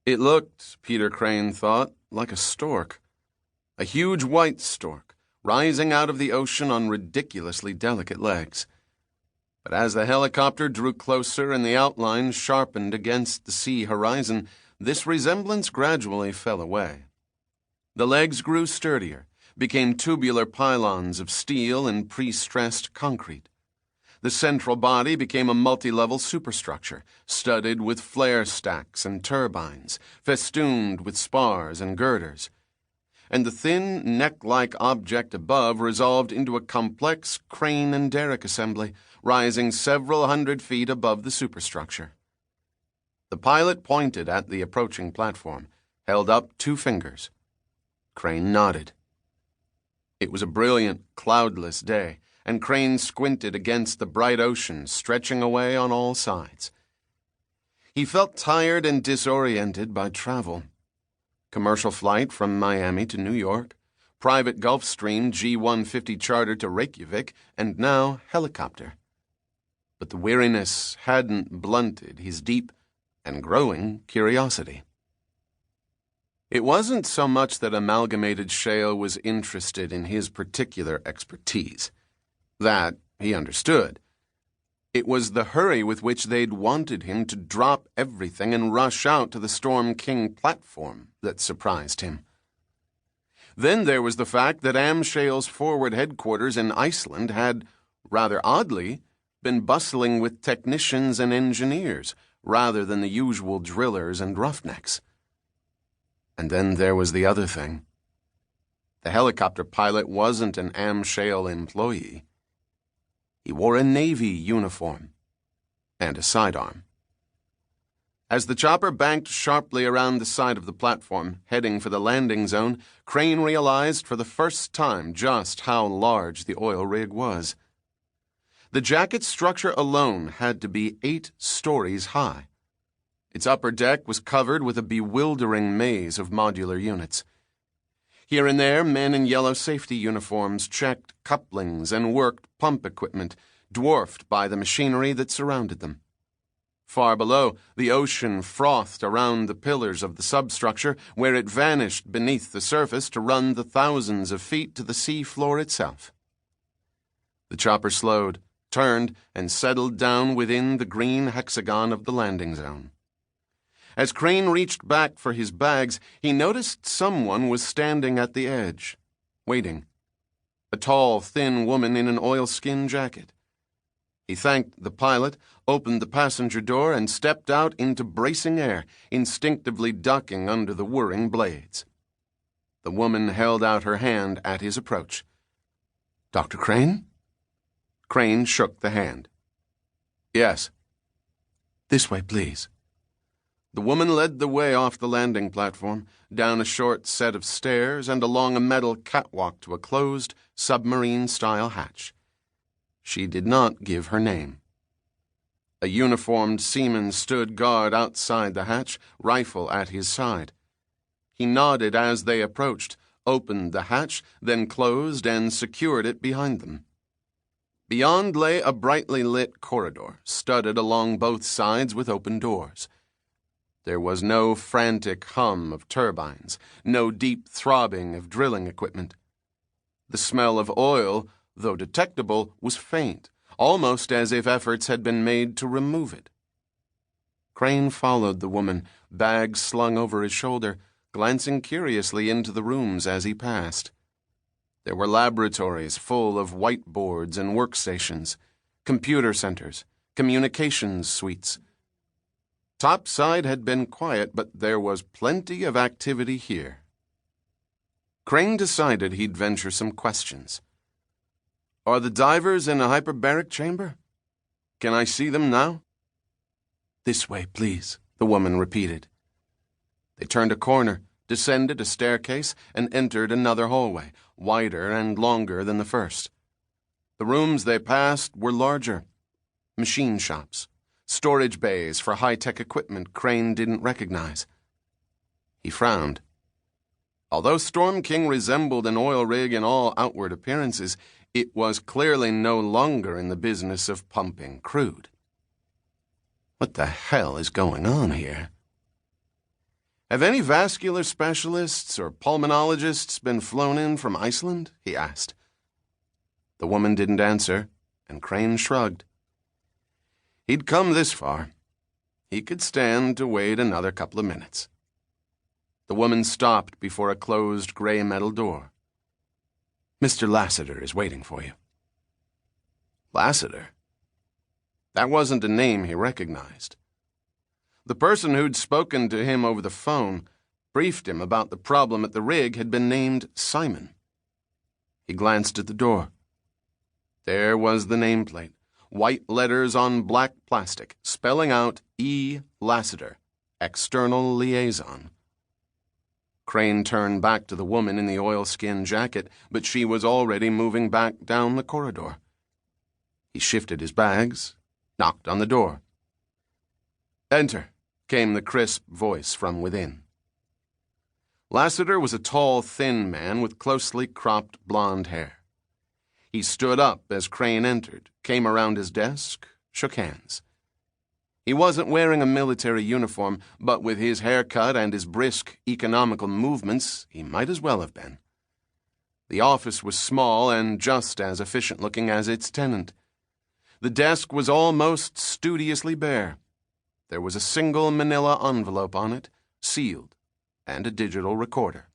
It looked, Peter Crane thought, like a stork. A huge white stork, rising out of the ocean on ridiculously delicate legs. But as the helicopter drew closer and the outline sharpened against the sea horizon, this resemblance gradually fell away. The legs grew sturdier, became tubular pylons of steel and pre-stressed concrete. The central body became a multi-level superstructure, studded with flare stacks and turbines, festooned with spars and girders. And the thin, neck-like object above resolved into a complex crane and derrick assembly, rising several hundred feet above the superstructure. The pilot pointed at the approaching platform, held up 2 fingers. Crane nodded. It was a brilliant, cloudless day, and Crane squinted against the bright ocean stretching away on all sides. He felt tired and disoriented by travel. Commercial flight from Miami to New York, private Gulfstream G150 charter to Reykjavik, and now helicopter. But the weariness hadn't blunted his deep and growing curiosity. It wasn't so much that Amalgamated Shale was interested in his particular expertise. That he understood. It was the hurry with which they'd wanted him to drop everything and rush out to the Storm King platform that surprised him. Then there was the fact that Amshale's forward headquarters in Iceland had, rather oddly, been bustling with technicians and engineers rather than the usual drillers and roughnecks. And then there was the other thing. The helicopter pilot wasn't an Amshale employee. He wore a Navy uniform and a sidearm. As the chopper banked sharply around the side of the platform, heading for the landing zone, Crane realized for the first time just how large the oil rig was. The jacket structure alone had to be 8 stories high. Its upper deck was covered with a bewildering maze of modular units. Here and there, men in yellow safety uniforms checked couplings and worked pump equipment, dwarfed by the machinery that surrounded them. Far below, the ocean frothed around the pillars of the substructure, where it vanished beneath the surface to run the thousands of feet to the sea floor itself. The chopper slowed, turned, and settled down within the green hexagon of the landing zone. As Crane reached back for his bags, he noticed someone was standing at the edge, waiting. A tall, thin woman in an oilskin jacket. He thanked the pilot, opened the passenger door, and stepped out into bracing air, instinctively ducking under the whirring blades. The woman held out her hand at his approach. "Dr. Crane?" Crane shook the hand. "Yes." "This way, please." The woman led the way off the landing platform, down a short set of stairs and along a metal catwalk to a closed, submarine-style hatch. She did not give her name. A uniformed seaman stood guard outside the hatch, rifle at his side. He nodded as they approached, opened the hatch, then closed and secured it behind them. Beyond lay a brightly lit corridor, studded along both sides with open doors. There was no frantic hum of turbines, no deep throbbing of drilling equipment. The smell of oil, though detectable, was faint, almost as if efforts had been made to remove it. Crane followed the woman, bags slung over his shoulder, glancing curiously into the rooms as he passed. There were laboratories full of whiteboards and workstations, computer centers, communications suites. Topside had been quiet, but there was plenty of activity here. Crane decided he'd venture some questions. "Are the divers in a hyperbaric chamber? Can I see them now?" "This way, please," the woman repeated. They turned a corner, descended a staircase, and entered another hallway, wider and longer than the first. The rooms they passed were larger. Machine shops. Storage bays for high-tech equipment Crane didn't recognize. He frowned. Although Storm King resembled an oil rig in all outward appearances, it was clearly no longer in the business of pumping crude. What the hell is going on here? Have any vascular specialists or pulmonologists been flown in from Iceland? He asked. The woman didn't answer, and Crane shrugged. He'd come this far. He could stand to wait another couple of minutes. The woman stopped before a closed gray metal door. Mr. Lassiter is waiting for you. Lassiter? That wasn't a name he recognized. The person who'd spoken to him over the phone, briefed him about the problem at the rig, had been named Simon. He glanced at the door. There was the nameplate, white letters on black plastic, spelling out E. Lassiter, External Liaison. Crane turned back to the woman in the oilskin jacket, but she was already moving back down the corridor. He shifted his bags, knocked on the door. Enter, came the crisp voice from within. Lassiter was a tall, thin man with closely cropped blonde hair. He stood up as Crane entered, came around his desk, shook hands. He wasn't wearing a military uniform, but with his haircut and his brisk, economical movements, he might as well have been. The office was small and just as efficient-looking as its tenant. The desk was almost studiously bare. There was a single manila envelope on it, sealed, and a digital recorder.